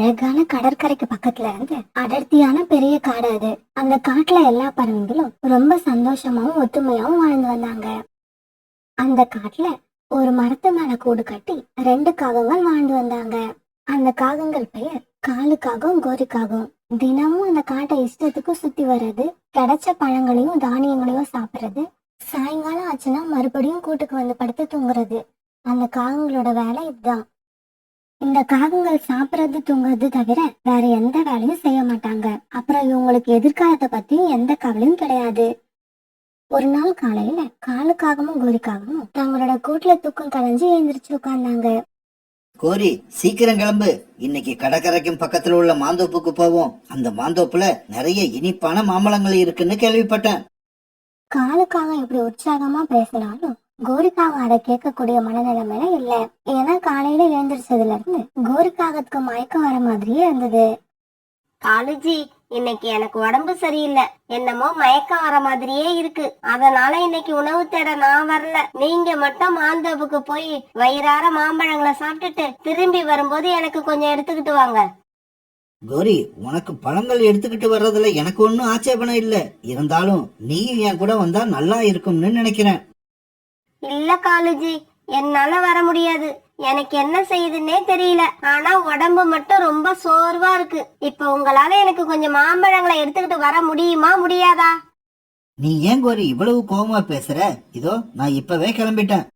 அழகான கடற்கரைக்கு பக்கத்துல இருந்து அடர்த்தியான பெரிய காடு அது. அந்த காட்டுல எல்லா பறவைகளும் ரொம்ப சந்தோஷமாவும் ஒத்துமையாவும் வாழ்ந்து வந்தாங்க. அந்த காட்டுல ஒரு மரத்து மேல கூடு கட்டி 2 காகங்கள் வாழ்ந்து வந்தாங்க. அந்த காகங்கள் பெயர் காலுக்காகவும் கோரிக்காகவும். தினமும் அந்த காட்டை இஷ்டத்துக்கு சுத்தி வர்றது, கிடைச்ச பழங்களையும் தானியங்களையும் சாப்பிடுறது, சாயங்காலம் ஆச்சுன்னா மறுபடியும் கூட்டுக்கு வந்து படுத்து தூங்குறது. அந்த காகங்களோட வேலை இதுதான். இந்த காகங்கள் சாப்பிடுறது தூங்குறது தவிர வேற எந்த வேலையும் செய்ய மாட்டாங்க. அப்புறம் இவங்களுக்கு எதிர்காலத்தை பத்தியும் எந்த கவலையும் கிடையாது. ஒரு நாள் காலையில காலுக்காகவும் கோரிக்காகவும் தங்களோட கூட்டுல தூக்கம் கலைஞ்சு எழுந்திரிச்சு உட்கார்ந்தாங்க. கோரி, சீக்கிரம் கிளம்பு. இன்னைக்கு கடற்கரைக்கும் பக்கத்துல உள்ள மாந்தோப்புக்கு போவோம். அந்த மாந்தோப்புல நிறைய இனிப்பான மாம்பழங்கள் இருக்குன்னு கேள்விப்பட்டேன். காலுக்காக இப்படி உற்சாகமா பேசினாலும் கோரிக்காக அதை கேட்கக்கூடிய மனநிலைமையில இல்ல. ஏன்னா காலையில எழுந்திரிச்சதுல இருந்து கோரிக்காகத்துக்கு மயக்கம் வர மாதிரியே இருந்தது. காலுஜி, இன்னைக்கு எனக்கு உடம்பு சரியில்லை, என்னமோ மயக்கம் வர மாதிரியே இருக்கு. அதனால இன்னைக்கு உணவு தேட நான் வரல. நீங்க மட்டும் மாந்தோப்புக்கு போய் வயிறார மாம்பழங்களை சாப்பிட்டுட்டு திரும்பி வரும்போது எனக்கு கொஞ்சம் எடுத்துக்கிட்டு வாங்க. கோரி, உனக்கு பழங்கள் எடுத்துக்கிட்டு வர்றதுல எனக்கு ஒன்னும் ஆட்சேபணம் இல்ல. இருந்தாலும் நீயும் என் கூட வந்தா நல்லா இருக்கும்னு நினைக்கிறேன். இல்ல காலுஜி, என்னால வர முடியாது. எனக்கு என்ன செய்யுதுன்னே தெரியல. ஆனா உடம்பு மட்டும் ரொம்ப சோர்வா இருக்கு. இப்ப உங்களால எனக்கு கொஞ்சம் மாம்பழங்களை எடுத்துக்கிட்டு வர முடியுமா முடியாதா? நீ ஏன் கோரி இவ்வளவு கோபமா பேசுற? இதோ நான் இப்பவே கிளம்பிட்டேன்.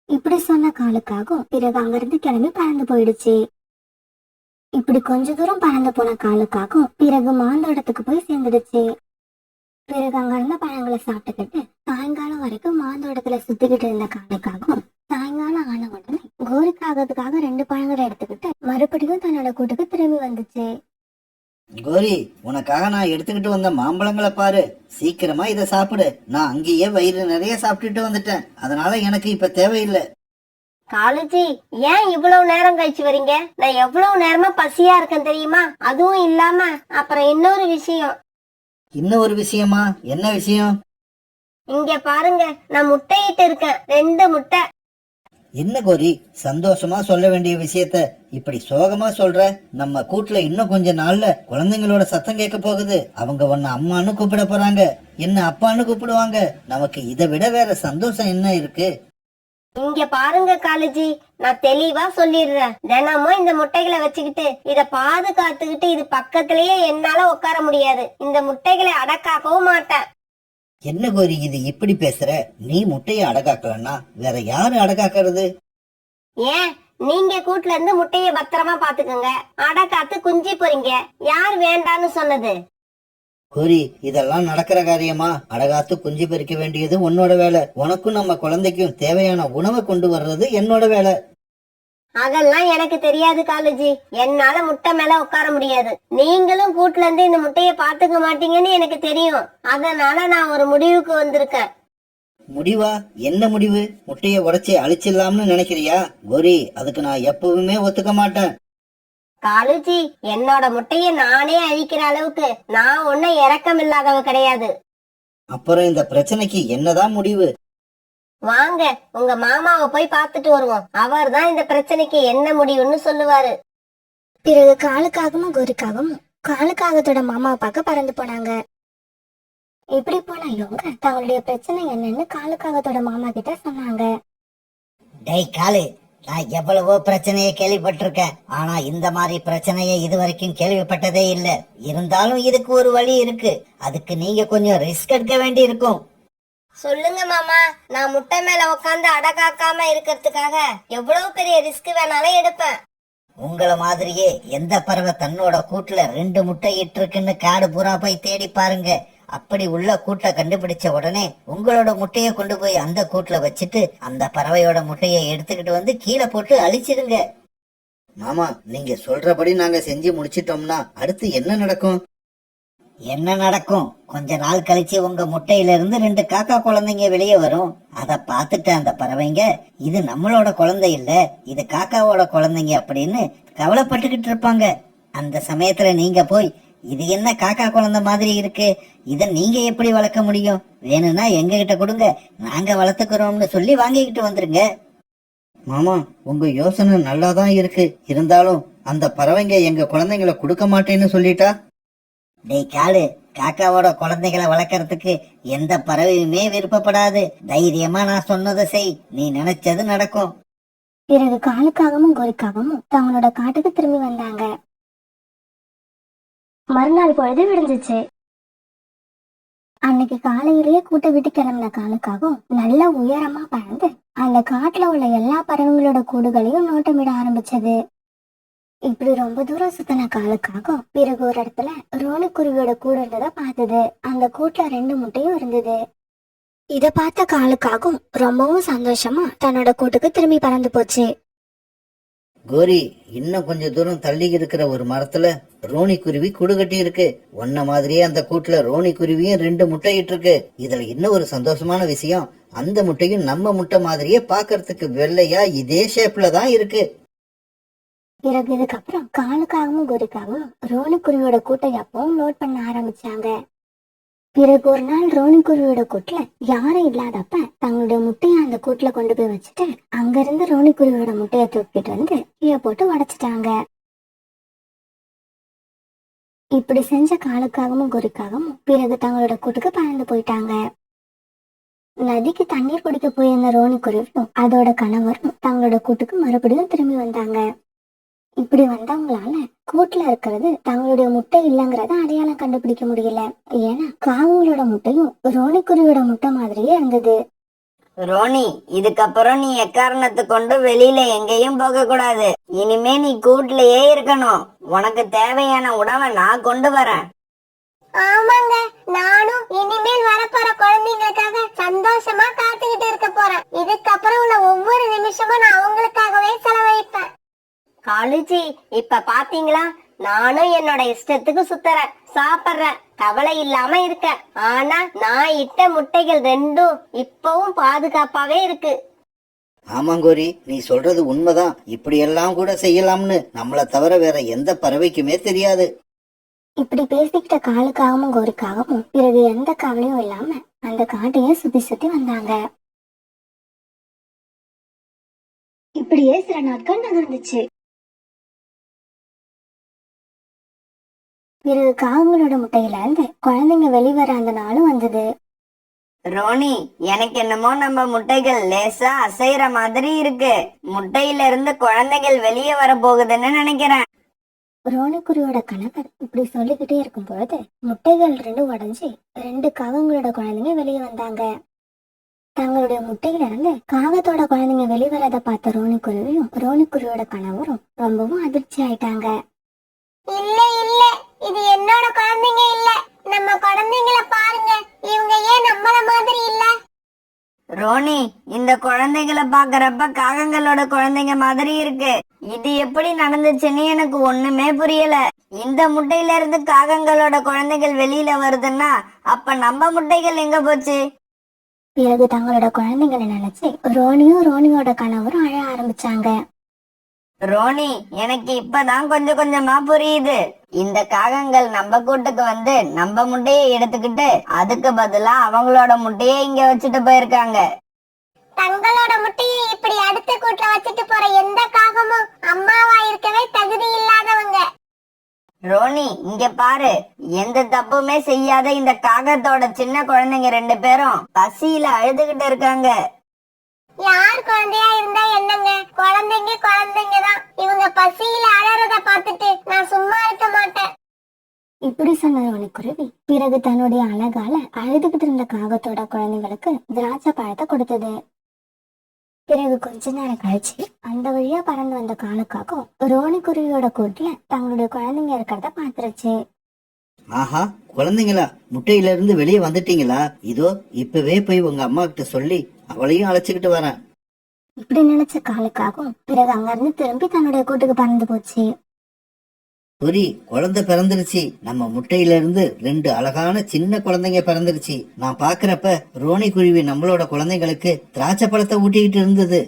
இப்படி சொன்ன காலுக்காகவும் பிறகு அங்கிருந்து கிளம்பி பறந்து போயிடுச்சு. இப்படி கொஞ்ச தூரம் பறந்து போன காலுக்காகவும் பிறகு மாந்தோட்டத்துக்கு போய் சேர்ந்துடுச்சு. பிறகு அங்க இருந்த பழங்களை சாப்பிட்டுக்கிட்டு சாயங்காலம் வரைக்கும் மாந்தோட்டத்துல சுத்திக்கிட்டு இருந்த காலுக்காகவும் சாயங்காலம் ஆன உடனே கோரிக்காகத்துக்காக 2 பழங்களை எடுத்துக்கிட்டு மறுபடியும் தன்னோட கூட்டுக்கு திரும்பி வந்துச்சு. கோரி, உனக்காக நான் எடுத்துக்கிட்டு வந்த மாம்பழங்களை பாரு. சீக்கிரமா இதை சாப்பிடு. நான் அங்கேயே வயிறு நிறைய சாப்பிட்டுட்டு வந்துட்டேன். அதனால எனக்கு இப்ப தேவையில்லை. காலுஜி, ஏன் இவ்வளவு நேரம் கழிச்சு வரீங்க? நான் எவ்வளவு நேரமா பசியா இருக்கேன் தெரியுமா? அதுவும் இல்லாம அப்புறம் இன்னொரு விஷயம். இன்னும் ஒரு விஷயமா? என்ன விஷயம்? இங்க பாருங்க, நான் முட்டையிட்டு இருக்கேன். 2 முட்டை. என்ன கோரி, சந்தோஷமா சொல்ல வேண்டிய விஷயத்த இப்படி சோகமா சொல்ற? நம்ம கூட்டுல இன்னும் கொஞ்ச நாள்ல குழந்தைங்களோட சத்தம் கேட்க போகுது. அவங்க உன்னை அம்மான்னு கூப்பிட போறாங்க, என்ன அப்பான்னு கூப்பிடுவாங்க. நமக்கு இதை விட வேற சந்தோஷம் என்ன இருக்கு? இங்க பாருங்க காலுஜி, நான் தெளிவா சொல்லிடுறேன். தினமும் இந்த முட்டைகளை வச்சுக்கிட்டு இத பாதுகாத்துக்கிட்டு இது பக்கத்திலேயே என்னால உட்கார முடியாது. இந்த முட்டைகளை அடக்காக்கவும் மாட்டேன். என்ன கோரி இது இப்படி பேசுற? நீ முட்டையை அடகாக்கலன்னா வேற யாரு அடகாக்கிறது? ஏன், நீங்க கூட்டுல இருந்து முட்டைய பத்திரமா பாத்துக்கோங்க. அடக்காத்து குஞ்சு போறீங்க. யார் வேண்டான்னு சொன்னது? கோரி, இதெல்லாம் நடக்கிற காரியமா? அடகாத்து குஞ்சு பறிக்க வேண்டியது உன்னோட வேலை. உனக்கும் நம்ம குழந்தைக்கும் தேவையான உணவை கொண்டு வர்றது என்னோட வேலை. அதெல்லாம் எனக்கு தெரியாது காலுஜி. என்னால முட்டை மேல உட்கார முடியாது. நீங்களும் கூட்டுல இருந்து இந்த முட்டைய பாத்துக்க மாட்டீங்கன்னு எனக்கு தெரியும். அதனால நான் ஒரு முடிவுக்கு வந்திருக்கேன். முடிவா? என்ன முடிவு? முட்டைய உடைச்சி அழிச்சிடலாம்னு நினைக்கிறியா? கோரி, அதுக்கு நான் எப்பவுமே ஒத்துக்க மாட்டேன். காலுஜி, என்னோட முட்டைய நானே அழிக்கிற அளவுக்கு நான் ஒன்னும் இரக்கம் இல்லாதவ கிடையாது. அப்புறம் இந்த பிரச்சனைக்கு என்னதான் முடிவு? வாங்க, உங்க மாமாவை போய் பார்த்துட்டு வருவோம். அவர் தான் இந்த பிரச்சனைக்கு என்ன முடிவுன்னு சொல்லுவாரு. பிறகு காலுக்காகவும் கோரிக்காகவும் காலுக்காகத்தோட மாமாவை பார்க்க பறந்து போனாங்க. இப்படி போன இவங்க தங்களுடைய பிரச்சனை என்னன்னு காலுக்காகத்தோட மாமா கிட்ட சொன்னாங்க. டேய் காலு, நான் எவ்வளவோ பிரச்சனையை கேள்விப்பட்டிருக்கேன். ஆனா இந்த மாதிரி பிரச்சனையை இது வரைக்கும் கேள்விப்பட்டதே இல்ல. இருந்தாலும் இதுக்கு ஒரு வழி இருக்கு. அதுக்கு நீங்க கொஞ்சம் ரிஸ்க் எடுக்க வேண்டி இருக்கும். சொல்லுங்க மாமா. நான் முட்டை மேல உட்காந்து அடகாக்காம இருக்கிறதுக்காக எவ்வளவு பெரிய ரிஸ்க் வேணாலும் எடுப்பேன். உங்கள மாதிரியே எந்த பறவை தன்னோட கூட்டுல 2 முட்டை இட்டிருக்குன்னு காடு பூரா போய் தேடி பாருங்க. அப்படி உள்ள கூட்டை கண்டுபிடிச்ச உடனே உங்களோட முட்டைய கொண்டு போய் அந்த கூட்டுல வச்சுட்டு அந்த பறவையோட முட்டையை எடுத்துக்கிட்டு வந்து கீழே போட்டு அழிச்சிடுங்க. மாமா, நீங்க சொல்றபடி நாங்க செஞ்சு முடிச்சிட்டோம்னா அடுத்து என்ன நடக்கும்? என்ன நடக்கும்? கொஞ்ச நாள் கழிச்சு உங்க முட்டையில இருந்து 2 காக்கா குழந்தைங்க வெளியே வரும். அத பாத்துட்டு அந்த பறவைங்க இது நம்மளோட குழந்தை இல்ல, இது காக்காவோட குழந்தைங்க அப்படின்னு கவலைப்பட்டுக்கிட்டு இருப்பாங்க. அந்த சமயத்துல நீங்க போய் இது என்ன காக்கா குழந்தை மாதிரி இருக்கு, இத நீங்க எப்படி வளர்க்க முடியும், வேணும்னா எங்க கிட்ட கொடுங்க, நாங்க வளர்த்துக்கிறோம்னு சொல்லி வாங்கிக்கிட்டு வந்துருங்க. மாமா, உங்க யோசனை நல்லாதான் இருக்கு. இருந்தாலும் அந்த பறவைங்க எங்க குழந்தைங்களை கொடுக்க மாட்டேன்னு சொல்லிட்டா? டேய் காலு, காக்காவோட குழந்தைகளை வளர்க்கறதுக்கு எந்த பறவையுமே விருப்பப்படாது. தைரியமா நான் சொன்னதை செய், நீ நினைச்சது நடக்கும். பிறகு காலுக்காகவும் கோரிக்காகவும் தங்களோட காட்டுக்கு திரும்பி வந்தாங்க. மறுநாள் பொழுது விடிஞ்சிச்சு. அன்னைக்கு காலையிலேயே கூட்ட விட்டு கிளம்பின காலுக்காகவும் நல்ல உயரமா பறந்து அந்த காட்டுல உள்ள எல்லா பறவைங்களோட கூடுகளையும் நோட்டமிட ஆரம்பிச்சது. இப்படி ரொம்ப தூரம் சுத்தின காலுக்காகவும் பிறகு ஒரு இடத்துல ரோனிக்குருவியோட கூடு இருந்ததை பார்த்தது. அந்த கூட்டுல 2 முட்டையும் இருந்தது. இத பார்த்த காலுக்காகவும் ரொம்பவும் சந்தோஷமா தன்னோட கூட்டுக்கு திரும்பி பறந்து போச்சு. கோரி, இன்னும் கொஞ்சம் தூரம் தள்ளி இருக்கிற ஒரு மரத்துல ரோனி குருவி கூடு கட்டி இருக்கு. ஒன்ன மாதிரியே அந்த கூட்டுல ரோனி குருவியும் 2 முட்டையிட்டு இருக்கு. இதுல இன்னும் ஒரு சந்தோஷமான விஷயம், அந்த முட்டையும் நம்ம முட்டை மாதிரியே பாக்குறதுக்கு வெள்ளையா இதே ஷேப்ல தான் இருக்கு. பிறகு இதுக்கப்புறம் காலுக்காகவும் கோரிக்காகவும் ரோனிக்குருவியோட கூட்டை எப்பவும் நோட் பண்ண ஆரம்பிச்சாங்க. பிறகு ஒரு நாள் ரோனிக்குருவியோட கூட்டுல யாரும் இல்லாதப்ப தங்களுடைய முட்டைய அந்த கூட்டுல கொண்டு போய் வச்சுட்டு அங்கிருந்து ரோனிக்குருவியோட முட்டைய தூக்கிட்டு வந்து கீழே போட்டு உடைச்சிட்டாங்க. இப்படி செஞ்ச காலுக்காகவும் கோரிக்காகவும் பிறகு தங்களோட கூட்டுக்கு பறந்து போயிட்டாங்க. நதிக்கு தண்ணீர் குடிக்க போயிருந்த ரோனிக்குருவியும் அதோட கணவரும் தங்களோட கூட்டுக்கு மறுபடியும் திரும்பி வந்தாங்க. இப்படி வந்தவங்களால கூட்டுல இருக்கிறது தங்களுடைய முட்டை இல்லைங்கிறத அடையாளம் கண்டுபிடிக்க முடியல. ஏன்னா காகங்களோட முட்டையும் ரோனிக்குருவியோட முட்டை மாதிரியே இருந்தது. ரோனி, இதுக்கப்புறம் நீ எக்காரணத்தை கொண்டு வெளியில எங்கேயும் போக கூடாது. இனிமே நீ கூட்லயே இருக்கணும். உனக்கு தேவையான உணவை நான் கொண்டு வரேன். ஆமாங்க, நானும் இனிமேல் வரப்போற குழந்தைங்களுக்காக சந்தோஷமா காத்துக்கிட்டு இருக்க போறேன். இதுக்கப்புறம் உள்ள ஒவ்வொரு நிமிஷமும் நான் அவங்களுக்காகவே செலவழிப்பேன். காலுஜி, இப்ப பாத்தீங்களா, நானும் என்னோட இஷ்டத்துக்கு சுத்துறேன், சாப்பிடுறேன், கவலை இல்லாம இருக்கேன். ஆனா நான் இட்ட முட்டைகள் 2ம் இப்பவும் பாதுகாப்பாவே இருக்கு. ஆமாங்கோரி, நீ சொல்றது உண்மைதான். இப்படி எல்லாம் கூட செய்யலாம்னு நம்மள தவிர வேற எந்த பறவைக்குமே தெரியாது. இப்படி பேசிக்கிட்ட காலுக்காகவும் கோரிக்காகவும் பிறகு எந்த கவலையும் இல்லாம அந்த காட்டையே சுத்தி சுத்தி வந்தாங்க. இப்படியே சில நாட்கள் நகர்ந்துச்சு. பிறகு காகங்களோட முட்டையில இருந்து குழந்தைங்க வெளிவர அந்த நாளும் வந்தது. ரோனி, எனக்கு என்னமோ நம்ம முட்டைகள் லேசா அசைற மாதிரி இருக்கு. முட்டையில இருந்து குழந்தைகள் வெளியே வர போகுதுன்னு நினைக்கிறேன். ரோனிக்குருவியோட கணவர் இப்படி சொல்லிக்கிட்டே இருக்கும் பொழுது முட்டைகள் 2 உடைஞ்சு 2 காகங்களோட குழந்தைங்க வெளியே வந்தாங்க. தங்களுடைய முட்டையில இருந்து காகத்தோட குழந்தைங்க வெளிவரத பார்த்த ரோனிக்குருவியும் ரோனிக்குருவியோட கணவரும் ரொம்பவும் அதிர்ச்சி ஆயிட்டாங்க. இல்ல இல்ல, இது என்னோட குழந்தைங்க இல்ல. நம்ம குழந்தைங்களை பாருங்க, இவங்க ஏன் நம்மள மாதிரி இல்ல? ரோனி, இந்த குழந்தைகளை பாக்குறப்ப காகங்களோட குழந்தைங்க மாதிரி இருக்கு. இது எப்படி நடந்துச்சுன்னு எனக்கு ஒண்ணுமே புரியல. இந்த முட்டையில இருந்து காகங்களோட குழந்தைகள் வெளியில வருதுன்னா அப்ப நம்ம முட்டைகள் எங்க போச்சு? பிறகு தங்களோட குழந்தைங்களை நினைச்சு ரோனியும் ரோனியோட கணவரும் அழ ஆரம்பிச்சாங்க. ரோனி, எனக்கு இப்பதான் கொஞ்சம் கொஞ்சமா புரியுது. இந்த காகங்கள் நம்ம கூட்டுக்கு வந்து நம்ம முட்டையை எடுத்துக்கிட்டு அதுக்கு பதிலா அவங்களோட முட்டையை இங்க வச்சுட்டு போயிருக்காங்க. தங்களோட முட்டையை இப்படி அடுத்த கூட்டுல வச்சுட்டு போற எந்த காகமும் அம்மாவா இருக்கவே தகுதி இல்லாதவங்க. ரோனி, இங்க பாரு, எந்த தப்புமே செய்யாத இந்த காகத்தோட சின்ன குழந்தைங்க 2 பேரும் பசியில அழுதுகிட்டு இருக்காங்க. யார் குழந்தையா இருந்தா என்னங்க, குழந்தைங்க குழந்தைங்க தான். இவங்க பசியில அழறத பார்த்துட்டு நான் சும்மா இருக்க மாட்டேன். இப்படி சொன்ன ரோனிக்குருவி பிறகு தன்னுடைய அழகால அழுதுகிட்டு இருந்த காகத்தோட குழந்தைங்களுக்கு திராட்சை பழத்தை கொடுத்தது. பிறகு கொஞ்ச நேரம் கழிச்சு அந்த வழியா பறந்து வந்த காலுக்காகவும் ரோனிக்குருவியோட கூட்டுல தங்களுடைய குழந்தைங்க இருக்கிறத பாத்துருச்சு. ஆஹா, குழந்தைங்களா, முட்டையில இருந்து வெளியே வந்துட்டீங்களா? இதோ இப்பவே போய் உங்க அம்மா கிட்ட சொல்லி அவளையும் அழைச்சுக்கிட்டு வரேன். இப்படி நினைச்ச காலுக்காகவும் பிறகு அங்கிருந்து திரும்பி தன்னுடைய கூட்டுக்கு பறந்து போச்சு. புரி, குழந்தை பிறந்துருச்சு. நம்ம முட்டையில இருந்து 2 அழகான சின்ன குழந்தைங்க பிறந்துருச்சு. நான் பாக்குறப்ப ரோனி குருவி நம்மளோட குழந்தைங்களுக்கு திராட்சை பழத்தை ஊட்டிக்கிட்டு இருந்தது.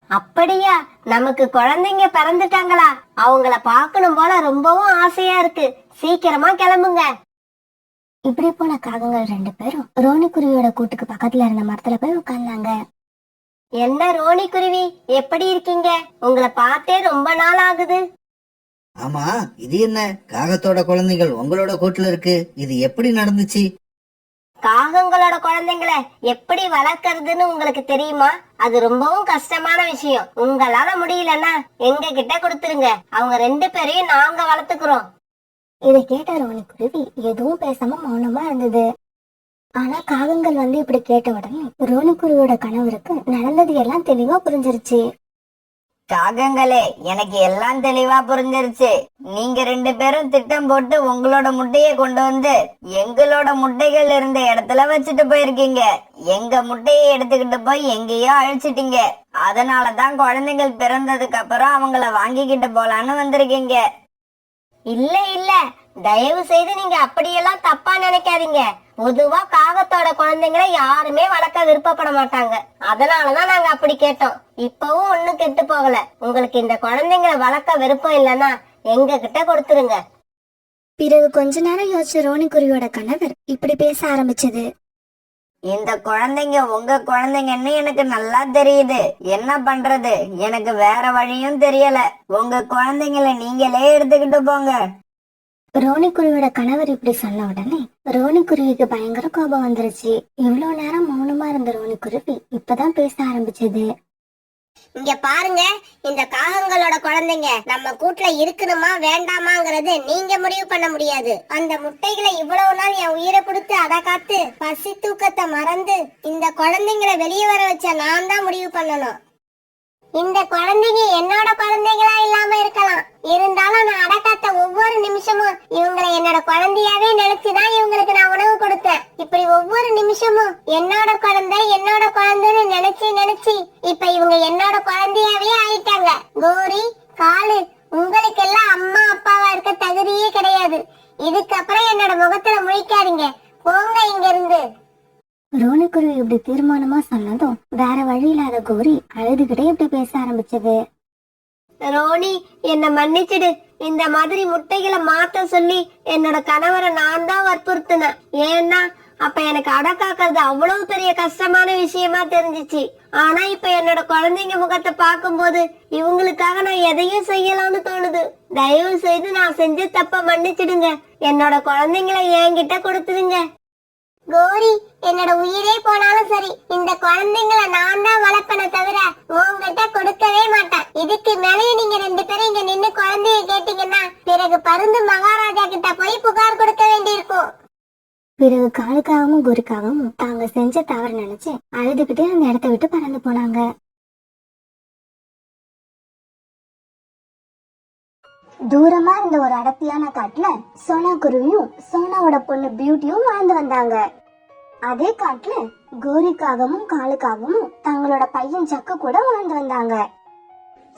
அப்படியா? நமக்கு குழந்தைங்க பிறந்துட்டாங்களா? அவங்கள பார்க்கணும் போல ரொம்பவும் ஆசையா இருக்கு. சீக்கிரமா கிளம்புங்க. இப்படி போன காகங்கள் 2 பேரும் ரோனிக்குருவியோட கூட்டுக்கு பக்கத்துல இருந்த மரத்துல போய் உட்கார்ந்தாங்க. என்ன ரோனி குருவி, எப்படி இருக்கீங்க? உங்களை பார்த்தே ரொம்ப நாள் ஆகுது. ஆமா, இது என்ன காகத்தோட குழந்தைகள் உங்களோட கூட்டுல இருக்கு? இது எப்படி நடந்துச்சு? காகங்களோட குழந்தைங்களை எப்படி வளர்க்கறதுன்னு உங்களுக்கு தெரியுமா? அது ரொம்பவும் கஷ்டமான விஷயம். உங்களால முடியலன்னா எங்க கிட்ட கொடுத்துருங்க, அவங்க 2 பேரையும் நாங்க வளர்த்துக்கிறோம். இதை கேட்ட ரோனி குருவி எதுவும் பேசாம மௌனமா இருந்தது. ஆனா காகங்கள் வந்து இப்படி கேட்ட உடனே ரோனி குருவியோட கணவருக்கு நடந்தது எல்லாம் தெளிவா புரிஞ்சிருச்சு. காகங்களே, எனக்கு எல்லாம் தெளிவா புரிஞ்சிருச்சு. நீங்க 2 பேரும் திட்டம் போட்டு உங்களோட முட்டையை கொண்டு வந்து எங்களோட முட்டைகள் இருந்த இடத்துல வச்சுட்டு போயிருக்கீங்க. எங்க முட்டையை எடுத்துக்கிட்டு போய் எங்கேயோ அழிச்சிட்டீங்க. அதனாலதான் குழந்தைகள் பிறந்ததுக்கு அப்புறம் அவங்கள வாங்கிக்கிட்டு போலான்னு வந்திருக்கீங்க. இல்ல இல்ல, தயவு செய்து நீங்க அப்படியெல்லாம் தப்பா நினைக்காதீங்க. பொதுவா காகத்தோட குழந்தைங்களை யாருமே வளர்க்க விருப்பப்பட மாட்டாங்க. அதனாலதான் நாங்க அப்படி கேட்டோம். இப்பவும் ஒண்ணும் கெட்டு போகல. உங்களுக்கு இந்த குழந்தைங்களை வளர்க்க விருப்பம் இல்லைன்னா எங்க கிட்ட கொடுத்துருங்க. பிறகு கொஞ்ச நேரம் யோசிச்ச ரோனி குருவியோட கணவர் இப்படி பேச ஆரம்பிச்சது. இந்த குழந்தைங்க உங்க குழந்தைங்கன்னு எனக்கு நல்லா தெரியுது. என்ன பண்றது, எனக்கு வேற வழியும் தெரியல. உங்க குழந்தைங்களை நீங்களே எடுத்துக்கிட்டு போங்க. ரோனி குருவியோட கணவர் இப்படி சொன்ன உடனே ரோனி குருவிக்கு பயங்கர கோபம் வந்துருச்சு. இவ்வளவு நேரம் மௌனமா இருந்த ரோனி குருவி இப்பதான் பேச ஆரம்பிச்சது. இங்க பாருங்க, இந்த காகங்களோட குழந்தைங்க நம்ம கூட்டுல இருக்கணுமா வேண்டாமாங்கிறது நீங்க முடிவு பண்ண முடியாது. அந்த முட்டைகளை இவ்வளவு நாள் என் உயிரை கொடுத்து அடை காத்து பசி தூக்கத்தை மறந்து இந்த குழந்தைங்களை வெளியே வர வச்ச நான் தான் முடிவு பண்ணணும். இந்த குழந்தைங்க என்னோட குழந்தைகளா இல்லாம இருக்கலாம், இருந்தாலும் நான் அடக்காத்த ஒவ்வொரு நிமிஷமும் இவங்களை என்னோட குழந்தையாவே நினைச்சுதான் இவங்களுக்கு நான் உணவு கொடுத்தேன். இப்படி ஒவ்வொரு நிமிஷமும் என்னோட குழந்தைன்னு நினைச்சு இப்ப இவங்க என்னோட குழந்தையாவே ஆயிட்டாங்க. கோரி, காலு, உங்களுக்கு எல்லாம் அம்மா அப்பாவா இருக்க தகுதியே கிடையாது. இதுக்கப்புறம் என்னோட முகத்துல முழிக்காதீங்க, போங்க இங்க இருந்து. ரோனி குருவி இப்படி தீர்மானமா சொன்னதும் வேற வழி இல்லாத கோரி அழுதுகிட்டே இப்படி பேச ஆரம்பிச்சது. ரோனி, என்ன மன்னிச்சிடு. இந்த மாதிரி முட்டைகளை மாத்த சொல்லி என்னோட கணவரை நான் தான் வற்புறுத்தினேன். ஏன்னா அப்ப எனக்கு அடை காக்கிறது அவ்வளவு பெரிய கஷ்டமான விஷயமா தெரிஞ்சிச்சு. ஆனா இப்ப என்னோட குழந்தைங்க முகத்தை பார்க்கும்போது இவங்களுக்காக நான் எதையும் செய்யலாம்னு தோணுது. தயவு செய்து நான் செஞ்ச தப்ப மன்னிச்சிடுங்க. என்னோட குழந்தைங்களை என்கிட்ட கொடுத்துடுங்க. கோரி, என்னோட உயிரே போனாலும் சரி, இந்த குழந்தைங்களை நான் தான் வளர்ப்பன தவிர உங்ககிட்ட கொடுக்கவே மாட்டேன். இதுக்கு மேலேயும் நீங்க 2 பேரும் இங்க நின்னு குழந்தைய கேட்டீங்கன்னா பிறகு பருந்து மகாராஜா கிட்ட போய் புகார் கொடுக்க வேண்டியிருக்கும். பிறகு காலுக்காகவும் கோரிக்காகவும் தாங்க செஞ்ச தவறு நினைச்சு அழுதுகிட்டே அந்த இடத்த விட்டு பறந்து போனாங்க. தூரமா இருந்த ஒரு அடர்த்தியான காட்டுல சோனா குருவியும் சோனாவோட பொண்ணு பியூட்டியும் வாழ்ந்து வந்தாங்க. அதே காட்டுல கோரிக்காகவும் காலுக்காகவும் தங்களோட பையன் சக்கு கூட வாழ்ந்து வந்தாங்க.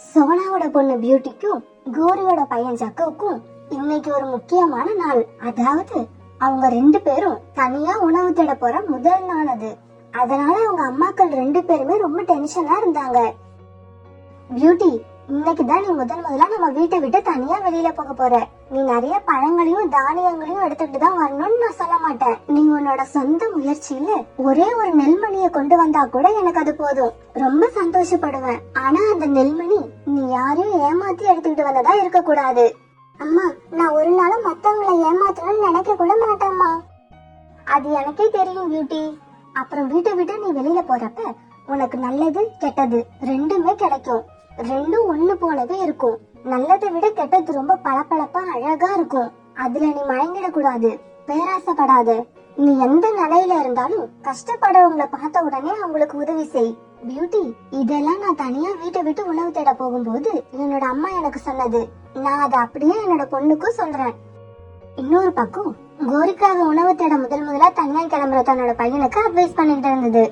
சோனாவோட பொண்ணு பியூட்டிக்கும் கோரியோட பையன் சக்குவுக்கும் இன்னைக்கு ஒரு முக்கியமான நாள். அதாவது அவங்க 2 பேரும் தனியா உணவு தேட போற முதல் நாள் அது. அதனால அவங்க அம்மாக்கள் 2 பேருமே ரொம்ப டென்ஷனா இருந்தாங்க. பியூட்டி, இன்னைக்குதான் நீ முதல்ல நம்ம வீட்டை விட்டு தனியா வெளியில போக போற. நீ நிறைய பழங்களையும் தானியங்களையும் எடுத்துட்டு தான் வரணும்னு நான் சொல்ல மாட்டேன். நீ உன்னோட சொந்த முயற்சியில ஒரே ஒரு நெல்மணியை கொண்டு வந்தா கூட எனக்கு அது போதும். ரொம்ப சந்தோஷப்படுவேன். ஆனா அந்த நெல்மணி நீ யாரையும் ஏமாத்தி எடுத்துக்கிட்டு வந்ததா இருக்க கூடாது. அம்மா, நான் ஒரு நாளும் மத்தவங்களை ஏமாத்தணும்னு நினைக்க கூட மாட்டேம்மா. அது எனக்கே தெரியும் பியூட்டி. அப்புறம் வீட்டை விட்டு நீ வெளியில போறப்ப உனக்கு நல்லது கெட்டது 2மே கிடைக்கும். 2ம் ஒண்ணு போலவே இருக்கும். நல்லதை விட கெட்டது ரொம்ப பளபளப்பா அழகா இருக்கும். அதுல நீ மயங்கிட கூடாது, பேராசைப்படாத. நீ எந்த நிலையில இருந்தாலும் கஷ்டப்படுறவங்களை பார்த்த உடனே அவங்களுக்கு உதவி செய். பியூட்டி, இதெல்லாம் நான் தனியா வீட்டை விட்டு உணவு தேட போகும்போது என்னோட அம்மா எனக்கு சொன்னது. நான் அதை அப்படியே என்னோட பொண்ணுக்கும் சொல்றேன். இன்னொரு பக்கம் கோரிக்காக உணவு தேட முதலா தனியா கிளம்புற தன்னோட பையனுக்கு அட்வைஸ் பண்ணிட்டு இருந்தது.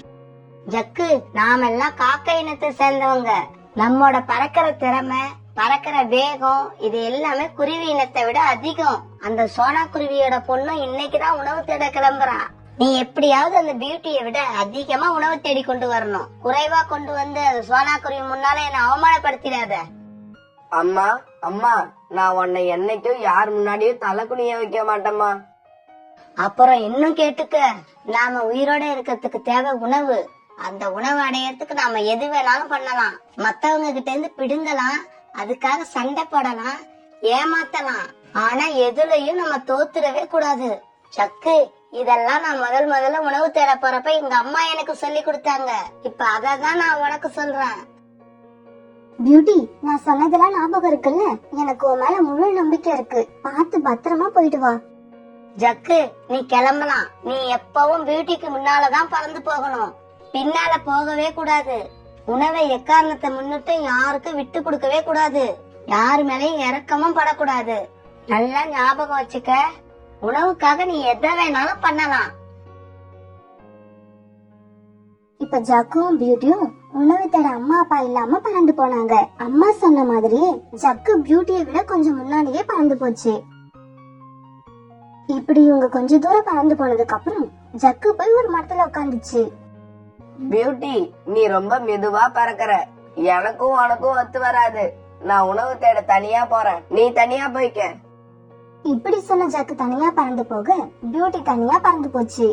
ஜக்கு, நாமெல்லாம் காக்கை இனத்தை சேர்ந்தவங்க. நம்மோட பறக்கிற திறமை, பறக்கிற வேகம், இது எல்லாமே குருவி இனத்தை விட அதிகம். அந்த சோனா குருவியோட பொண்ணு இன்னைக்குதான் உணவு தேட கிளம்புறா. நீ எப்படியாவது அந்த பியூட்டியை விட அதிகமா உணவு தேடி கொண்டு வரணும். குறைவா கொண்டு வந்து அந்த சோனா குருவி முன்னால என்ன அவமானப்படுத்திடாத. அம்மா அம்மா, நான் உன்னை என்னைக்கும் யார் முன்னாடியும் தலை குனிய வைக்க மாட்டேம்மா. அப்புறம் இன்னும் கேட்டுக்க, நாம உயிரோட இருக்கிறதுக்கு தேவை உணவு. அந்த உணவு அடையறதுக்கு நாம எது வேணாலும் பண்ணலாம். மத்தவங்க கிட்ட இருந்து பிடுங்கலாம், அதுக்காக சண்டை போடலாம், ஏமாத்தலாம். ஆனா எதுலயும் நம்ம தோத்துடவே கூடாது. சக்கு, இதெல்லாம் நான் முதல்ல உணவு தேட போறப்ப எங்க அம்மா எனக்கு சொல்லி கொடுத்தாங்க. இப்ப அததான் நான் உனக்கு சொல்றேன். பியூட்டி, நான் சொன்னதெல்லாம் ஞாபகம் இருக்குல்ல? எனக்கு உன் மேல முழு நம்பிக்கை இருக்கு. பார்த்து பத்திரமா போயிட்டு வா. ஜக்கு, நீ கிளம்பலாம். நீ எப்பவும் பியூட்டிக்கு முன்னாலதான் பறந்து போகணும், பின்னால போகவே கூடாது. உணவை எக்காரணத்தை முன்னிட்டு யாருக்கும் விட்டு கொடுக்கவே கூடாது. யாரு மேலயும் இறக்கமும் படக்கூடாது. நல்லா ஞாபகம் வச்சுக்க. உணவுக்காக நீ எதை வேணாலும் பண்ணலாம். இப்ப ஜக்குவும் பியூட்டியும் உணவு தேட அம்மா அப்பா இல்லாம பறந்து போனாங்க. அம்மா சொன்ன மாதிரியே ஜக்கு பியூட்டியை விட கொஞ்சம் முன்னாடியே பறந்து போச்சு. இப்படி இவங்க கொஞ்ச தூரம் பறந்து போனதுக்கு அப்புறம் ஜக்கு போய் ஒரு மரத்துல உட்காந்துச்சு. பியூட்டி, நீ ரொம்ப மெதுவா பறக்கற. எனக்கும் உனக்கும் ஒத்து வராது. நான் உணவு தேட தனியா போறேன், நீ தனியா போய்க்க. இப்படி சொன்ன ஜக்கு தனியா பறந்து போக பியூட்டி தனியா பறந்து போச்சு.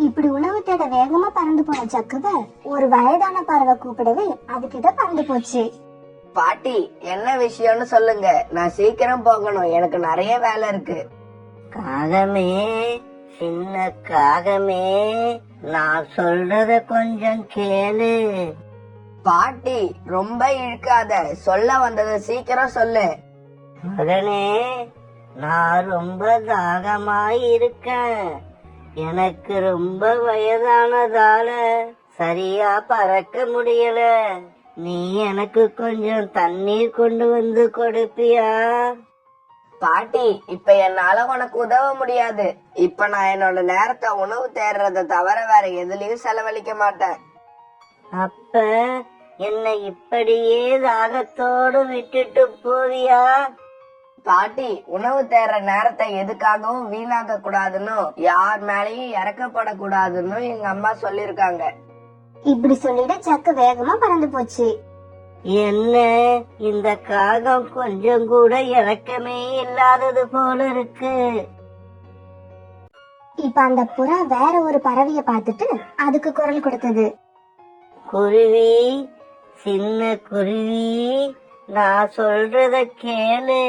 இப்படி உணவு தேட வேகமா பறந்து போன ஜக்குவ ஒரு வயதான பறவை கூப்பிடவே அதுகிட்ட பறந்து போச்சு. பாட்டி, என்ன விஷயம்னு சொல்லுங்க, நான் சீக்கிரம் போகணும், எனக்கு நிறைய வேலை இருக்கு. காகமே, சின்ன காகமே, நான் சொல்றத கொஞ்சம் கேளு. பாட்டி, ரொம்ப இழுக்காத, சொல்ல வந்ததை சீக்கிரம் சொல்லு. மகனே, நான் ரொம்ப தாகமாய் இருக்கேன். எனக்கு ரொம்ப வயதானதால சரியா பறக்க முடியல. நீ எனக்கு கொஞ்சம் தண்ணீர் கொண்டு வந்து கொடுப்பியா? பாட்டி, இப்ப என்னால உனக்கு உதவ முடியாது. இப்ப நான் என்னோட நேரத்தை உணவு தேடுறத தவிர வேற எதுலயும் செலவழிக்க மாட்டேன். அப்ப என்னை இப்படியே தாகத்தோடு விட்டுட்டு போவியா? பாட்டி, உணவு தேடுற நேரத்தை எதுக்காகவும் வீணாக்க கூடாதுன்னு, யார் மேலயும் இறக்கப்படக்கூடாதுன்னு எங்க அம்மா சொல்லிருக்காங்க. இப்படி சொல்லிட்டு ஜக்கு வேகமா பறந்து போச்சு. என்ன, இந்த காகம் கொஞ்சம் கூட இறக்கமே இல்லாதது போல இருக்கு. இப்ப அந்த புறா வேற ஒரு பறவைய பார்த்துட்டு அதுக்கு குரல் கொடுத்தது. குருவி, சின்ன குருவி, நான் சொல்றத கேளு.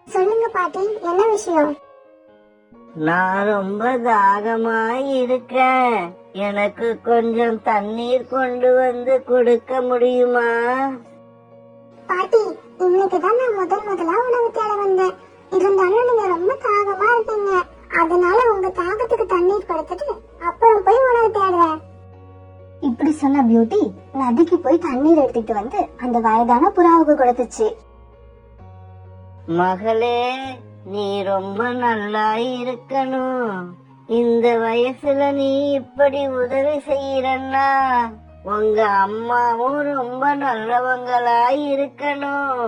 சொல்லுங்க பாட்டி, என்ன விஷயம்? நான் ரொம்ப தாகமாய் இருக்கேன். எனக்கு கொஞ்சம் தண்ணீர் கொண்டு வந்து கொடுக்க முடியுமா? பாட்டி, இன்னைக்குதான் நான் முதலா உணவு தேட வந்தேன். இருந்தாலும் நீங்க ரொம்ப தாகமா இருக்கீங்க. அதனால உங்க தாகத்துக்கு தண்ணீர் கொடுத்துட்டு அப்புறம் போய் உணவு தேடுறேன். இப்படி சொன்ன பியூட்டி நதிக்கு போய் தண்ணீர் எடுத்துட்டு வந்து அந்த வயதான புறாவுக்கு கொடுத்துச்சு. மகளே, நீ ரொம்ப நல்லா இருக்கணும். இந்த வயசுல நீ இப்படி உதவி செய்யறன்னா உங்க அம்மாவும் ரொம்ப நல்லவங்களாய் இருக்கணும்.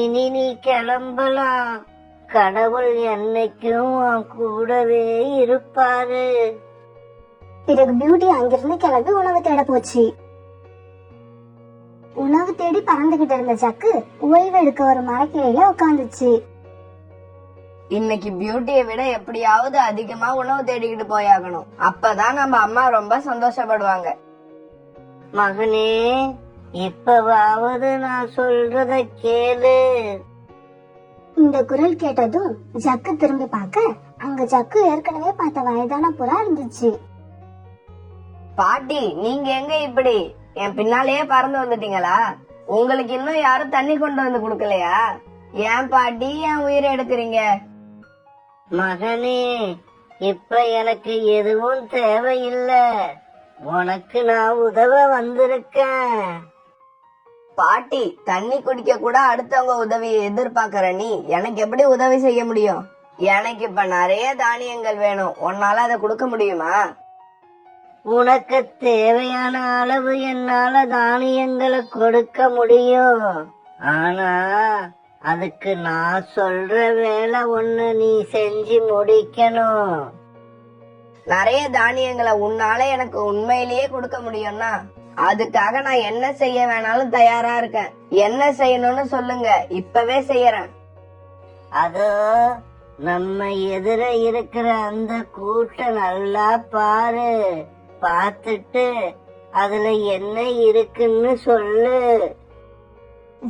இனி நீ கிளம்பலாம். கடவுள் என்னைக்கும் உன் கூடவே இருப்பாரு. பிறகு பியூட்டி அங்கிருந்து கிளம்பி உணவு தேட போச்சு. உணவு தேடி பறந்துகிட்டு இருந்த ஜக்கு ஓய்வு எடுக்க ஒரு மரக்கிளையில உட்காந்துச்சு. இன்னைக்கு பியூட்டியை விட எப்படியாவது அதிகமா உணவு தேடிக்கிட்டு போயாகணும். அப்பதான் நம்ம அம்மா ரொம்ப சந்தோஷப்படுவாங்க. மகனே, இப்பவாவது நான் சொல்றத கேளு. இந்த குரல் கேட்டதும் ஜக்கு திரும்பி பார்க்க அங்க ஜக்கு ஏற்கனவே பார்த்த வயதான புறா இருந்துச்சு. பாட்டி, நீங்க எங்க இப்படி என் பின்னாலேயே பறந்து வந்துட்டீங்களா? உங்களுக்கு இன்னும் யாரும் தண்ணி கொண்டு வந்து கொடுக்கலையா? ஏன் பாட்டி என் உயிரை எடுக்கிறீங்க? மகனே, இப்ப எனக்கு எதுவும் தேவையில்லை. உனக்கு நான் உதவ வந்திருக்கேன். பாட்டி, தண்ணி குடிக்க கூட அடுத்தவங்க உதவியை எதிர்பார்க்கற நீ எனக்கு எப்படி உதவி செய்ய முடியும்? எனக்கு இப்ப நிறைய தானியங்கள் வேணும். உன்னால அதை கொடுக்க முடியுமா? உனக்கு தேவையான அளவு என்னால தானியங்களை கொடுக்க முடியும். ஆனா அதுக்கு நான் சொல்ற வேலை ஒண்ணு நீ செஞ்சு முடிக்கணும். நிறைய தானியங்களை உன்னால எனக்கு உண்மையிலேயே கொடுக்க முடியும்னா அதுக்காக நான் என்ன செய்ய வேணாலும் தயாரா இருக்கேன். என்ன செய்யணும்னு சொல்லுங்க, இப்பவே செய்யறேன். அதோ நம்ம எதிர இருக்கிற அந்த கூட்ட நல்லா பாரு. பார்த்துட்டு அதுல என்ன இருக்குன்னு சொல்லு.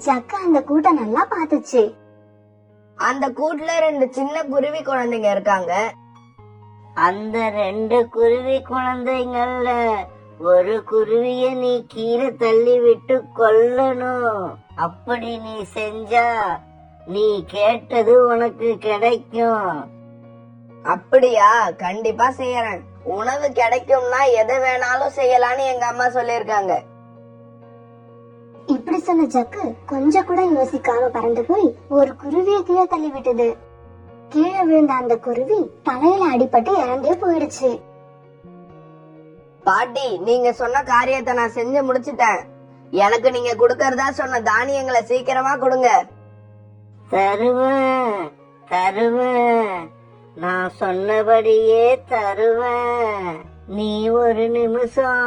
ஜக்கு அந்த கூட்டை நல்லா பாத்துச்சு. அந்த கூட்டுல 2 சின்ன குருவி குழந்தைங்க இருக்காங்க. அந்த 2 குருவி குழந்தைங்கள்ல ஒரு குருவிய நீ கீழே தள்ளி விட்டு கொல்லணும். அப்படி நீ செஞ்சா நீ கேட்டது உனக்கு கிடைக்கும். அப்படியா? கண்டிப்பா செய்யறேன். உணவு கிடைக்கும்னா எதை வேணாலும் செய்யலான்னு எங்க அம்மா சொல்லிருக்காங்க. இப்படி சொன்ன ஜக்கு கொஞ்சம் கூட யோசிக்காம பறந்து போய் ஒரு குருவியை கீழே தள்ளி விட்டது. கீழே விழுந்த அந்த குருவி தலையில அடிபட்டு இறந்தே போயிடுச்சு. பாட்டி, நீங்க சொன்ன காரியத்தை நான் செஞ்சு முடிச்சிட்டேன். எனக்கு நீங்க கொடுக்கறதா சொன்ன தானியங்களை சீக்கிரமா கொடுங்க. தருவேன் தருவேன், நான் சொன்னபடியே தருவேன். நீ ஒரு நிமிஷம்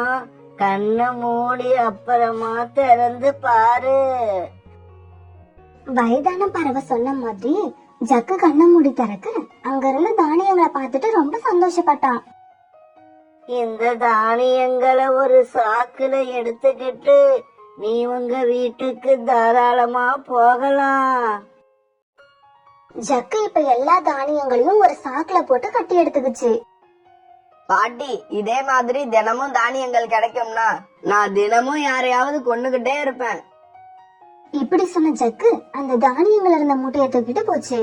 கண்ணை மூடி அப்புறமா திறந்து பாரு. வயதான பறவை சொன்ன மாதிரி ஜக்கு கண்ணை மூடி திறக்க அங்க இருந்த தானியங்களை பார்த்துட்டு ரொம்ப சந்தோஷப்பட்டான். இந்த தானியங்களை ஒரு சாக்குல எடுத்துக்கிட்டு நீ உங்க வீட்டுக்கு தாராளமா போகலாம். ஜக்கு இப்ப எல்லா தானியங்களையும் ஒரு சாக்குல போட்டு கட்டி எடுத்துக்கிச்சு. பாட்டி, இதே மாதிரி தினமும் தானியங்கள் கிடைக்கும்னா நான் தினமும் யாரையாவது கொன்னுகிட்டே இருப்பேன். இப்படி சொன்ன ஜக்கு அந்த தானியங்கள் இருந்த மூட்டையை தூக்கிட்டு போச்சு.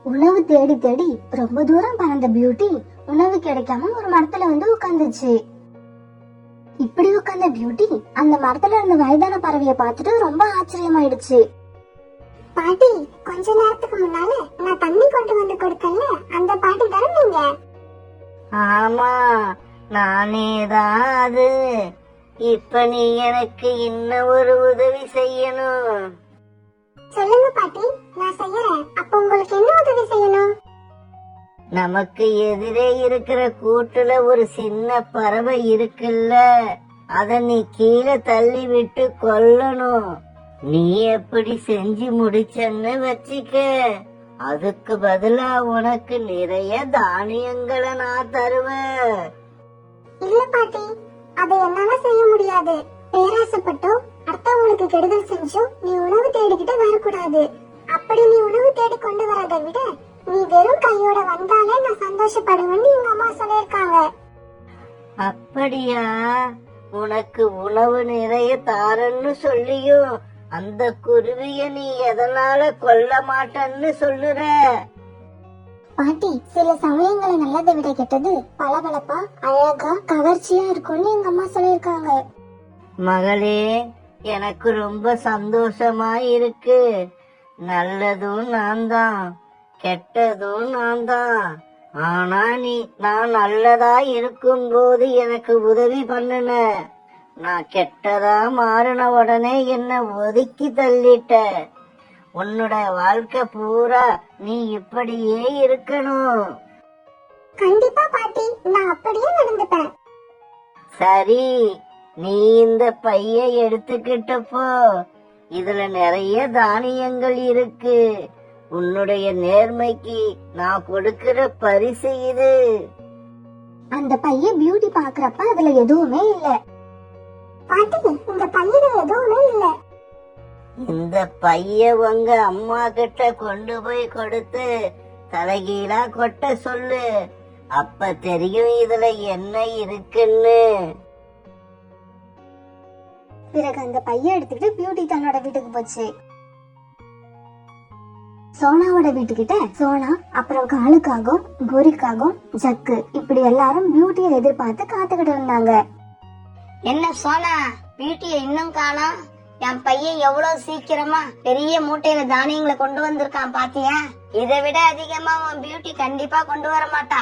உணவு தேடி தேடி ரொம்ப தூரம் பறந்த பியூட்டி உணவு கிடைக்காம ஒரு மரத்துல வந்து உட்கார்ந்துச்சு. இப்படி உட்கார்ந்த பியூட்டி அந்த மரத்துல இருந்த வயதான பறவைய பார்த்துட்டு ரொம்ப ஆச்சரியமாயிடுச்சு. பாட்டி, கொஞ்ச நேரத்துக்கு முன்னால நான் தண்ணி கொண்டு வந்து கொடுத்தேன்ல, அந்த பாட்டி தானே நீங்க? ஆமா, நானேதான் அது. இப்ப நீ எனக்கு இன்னும் ஒரு உதவி செய்யணும். சொல்லுங்க பாட்டி, நான் செய்யறேன். அப்ப உங்களுக்கு என்ன உதவி செய்யணும்? நமக்கு எதிரே இருக்கிற கூட்டுல ஒரு சின்ன பறவை இருக்குல்ல, அத நீ கீழே தள்ளி விட்டு கொல்லணும். நீ எப்படி செஞ்சு முடிச்சன்னு வச்சிக்க, அதுக்கு பதிலா உனக்கு நிறைய தானியங்களை நான் தருவேன். இல்ல பாட்டி, அதை என்னால செய்ய முடியாது. பேராசைப்பட்டோ அடுத்தவங்களுக்கு கெடுதல் செஞ்சோ நீ உணவு தேடிக்கிட்டு வரக்கூடாது. அப்படி நீ உணவு தேடி கொண்டு வரதை விட நீ வெறும் கையோட வந்தாலே நான் சந்தோஷப்படுவேன்னு எங்க அம்மா சொல்லிருக்காங்க. அப்படியா? உனக்கு உணவு நிறைய தாரன்னு சொல்லியும் அந்த குருவிய நீ எதனால கொல்ல மாட்டேன்னு சொல்லுற? பாட்டி, சில சமயங்களை நல்லதை விட கெட்டது பளபளப்பா அழகா கவர்ச்சியா இருக்கும்னு எங்க அம்மா சொல்லிருக்காங்க. மகளே, எனக்கு ரொம்ப சந்தோஷமா இருக்கு. நல்லதும் நான் தான், கெட்டதும் நான் தான். ஆனா நான் நல்லதா இருக்கும் போது எனக்கு உதவி பண்ணுன. நான் கெட்டதா மாறின உடனே என்ன ஒதுக்கி தள்ளிட்ட. உன்னோட வாழ்க்கை பூரா நீ இப்படியே இருக்கணும். கண்டிப்பா பாட்டி, நான் அப்படியே நடந்துப்பேன். சரி, நீ இந்த பைய எடுத்துக்கிட்டு போ. இதுல நிறைய தானியங்கள் இருக்கு. உன்னுடைய நேர்மைக்கு நான் கொடுக்கிற பரிசு இது. அந்த பைய பியூட்டி பாக்குறப்ப அதுல எதுவுமே இல்ல. பாட்டி, இந்த பையில எதுவுமே இல்ல. இந்த பைய உங்க அம்மா கிட்ட கொண்டு போய் கொடுத்து தலைகீழா கொட்ட சொல்லு. அப்ப தெரியும் இதுல என்ன இருக்குன்னு. பிறகு அந்த பைய எடுத்துக்கிட்டு பியூட்டி தன்னோட வீட்டுக்கு போச்சு. சோனாவோட வீட்டுக்கிட்ட சோனா, அப்புறம் காலுக்காகவும் கோரிக்காகவும் ஜக்கு இப்படி எல்லாரும் பியூட்டியை எதிர்பார்த்து காத்துக்கிட்டு இருந்தாங்க. என்ன சோனா, பியூட்டிய இன்னும் காணோம்? என் பையன் எவ்வளவு சீக்கிரமா பெரிய மூட்டையில தானியங்களை கொண்டு வந்திருக்கான் பாத்தியா? இதை விட அதிகமா உன் பியூட்டி கண்டிப்பா கொண்டு வர மாட்டா.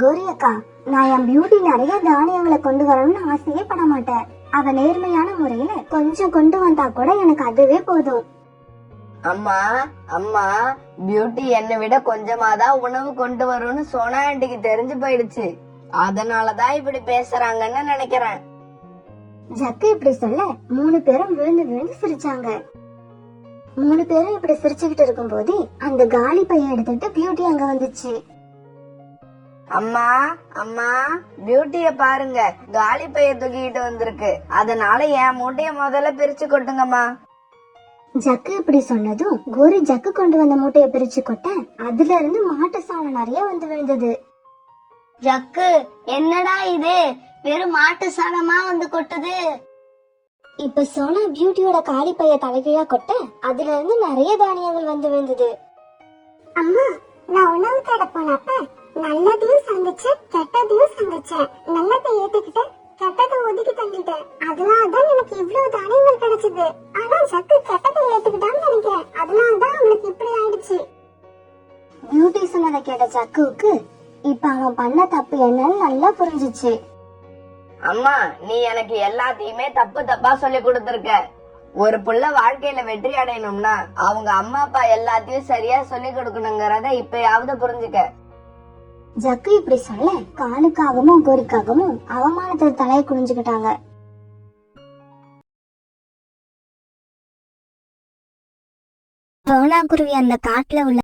கோரி அக்கா, நான் என் பியூட்டி நிறைய தானியங்களை கொண்டு வரணும்னு ஆசையே பட மாட்டேன். அவ நேர்மையான முறையில கொஞ்சம் கொண்டு வந்தா கூட எனக்கு அதுவே போதும். அம்மா அம்மா, பியூட்டி என்னை விட கொஞ்சமாதான் உணவு கொண்டு வரும்னு சோனா ஆண்டிக்கு தெரிஞ்சு போயிடுச்சு. அதனாலதான் இப்படி பேசுறாங்கன்னு நினைக்கிறேன். ஜக்கு இப்படி சொல்ல 3 பேரும் விழுந்து விழுந்து சிரிச்சாங்க. 3 பேரும் இப்படி சிரிச்சுக்கிட்டு இருக்கும் போது அந்த காலி பையன் எடுத்துட்டு பியூட்டி அங்க வந்துச்சு. அம்மா அம்மா, பியூட்டிய பாருங்க, காலி பைய தூக்கிட்டு வந்திருக்கு. அதனால என் மூட்டைய முதல்ல பிரிச்சு கொட்டுங்கம்மா. ஜக்கு இப்படி சொன்னதும் கோரி ஜக்கு கொண்டு வந்த மூட்டையை பிரிச்சு கொட்ட அதுல இருந்து மாட்டு சாணம் நிறைய வந்து விழுந்தது. ஜக்கு, என்னடா இது, வெறும் மாட்டு சாணமா வந்து கொட்டுது? இப்ப சோனா பியூட்டியோட காலி பைய தலைகீழா கொட்ட அதுல இருந்து நிறைய தானியங்கள் வந்து விழுந்தது. அம்மா, நான் உணவு தேட போனப்ப நல்லதையும் சந்திச்சேன், கெட்டதையும் சந்திச்சேன். நல்லதை ஏத்துக்கிட்டேன், கெட்டதை ஒதுக்கி தள்ளிட்டேன். அதனாலதான் எனக்கு இவ்வளவு தானியங்கள் கிடைச்சது. ஆனா ஜக்கு கெட்டதை ஏத்துக்கிட்டான்னு நினைக்கிறேன். அதனாலதான் அவனுக்கு இப்படி ஆயிடுச்சு. பியூட்டி சொன்னதை கேட்ட ஜக்குவுக்கு இப்ப அவன் பண்ண தப்பு என்னன்னு நல்லா புரிஞ்சுச்சு. அம்மா, நீ எனக்கு எல்லாத்தையுமே தப்பு தப்பா சொல்லி கொடுத்திருக்க. ஒரு புள்ள வாழ்க்கையில வெற்றி அடையணும்னா அவங்க அம்மா அப்பா எல்லாத்தையும் சரியா சொல்லி கொடுக்கணுங்கிறத இப்பயாவது புரிஞ்சுக்க. ஜக்கு இப்படி சொல்ல காலுக்காகவும் கோரிக்காகவும் அவமானத்துல தலையை குனிஞ்சுக்கிட்டாங்க. சோனா குருவி அந்த காட்டுல உள்ள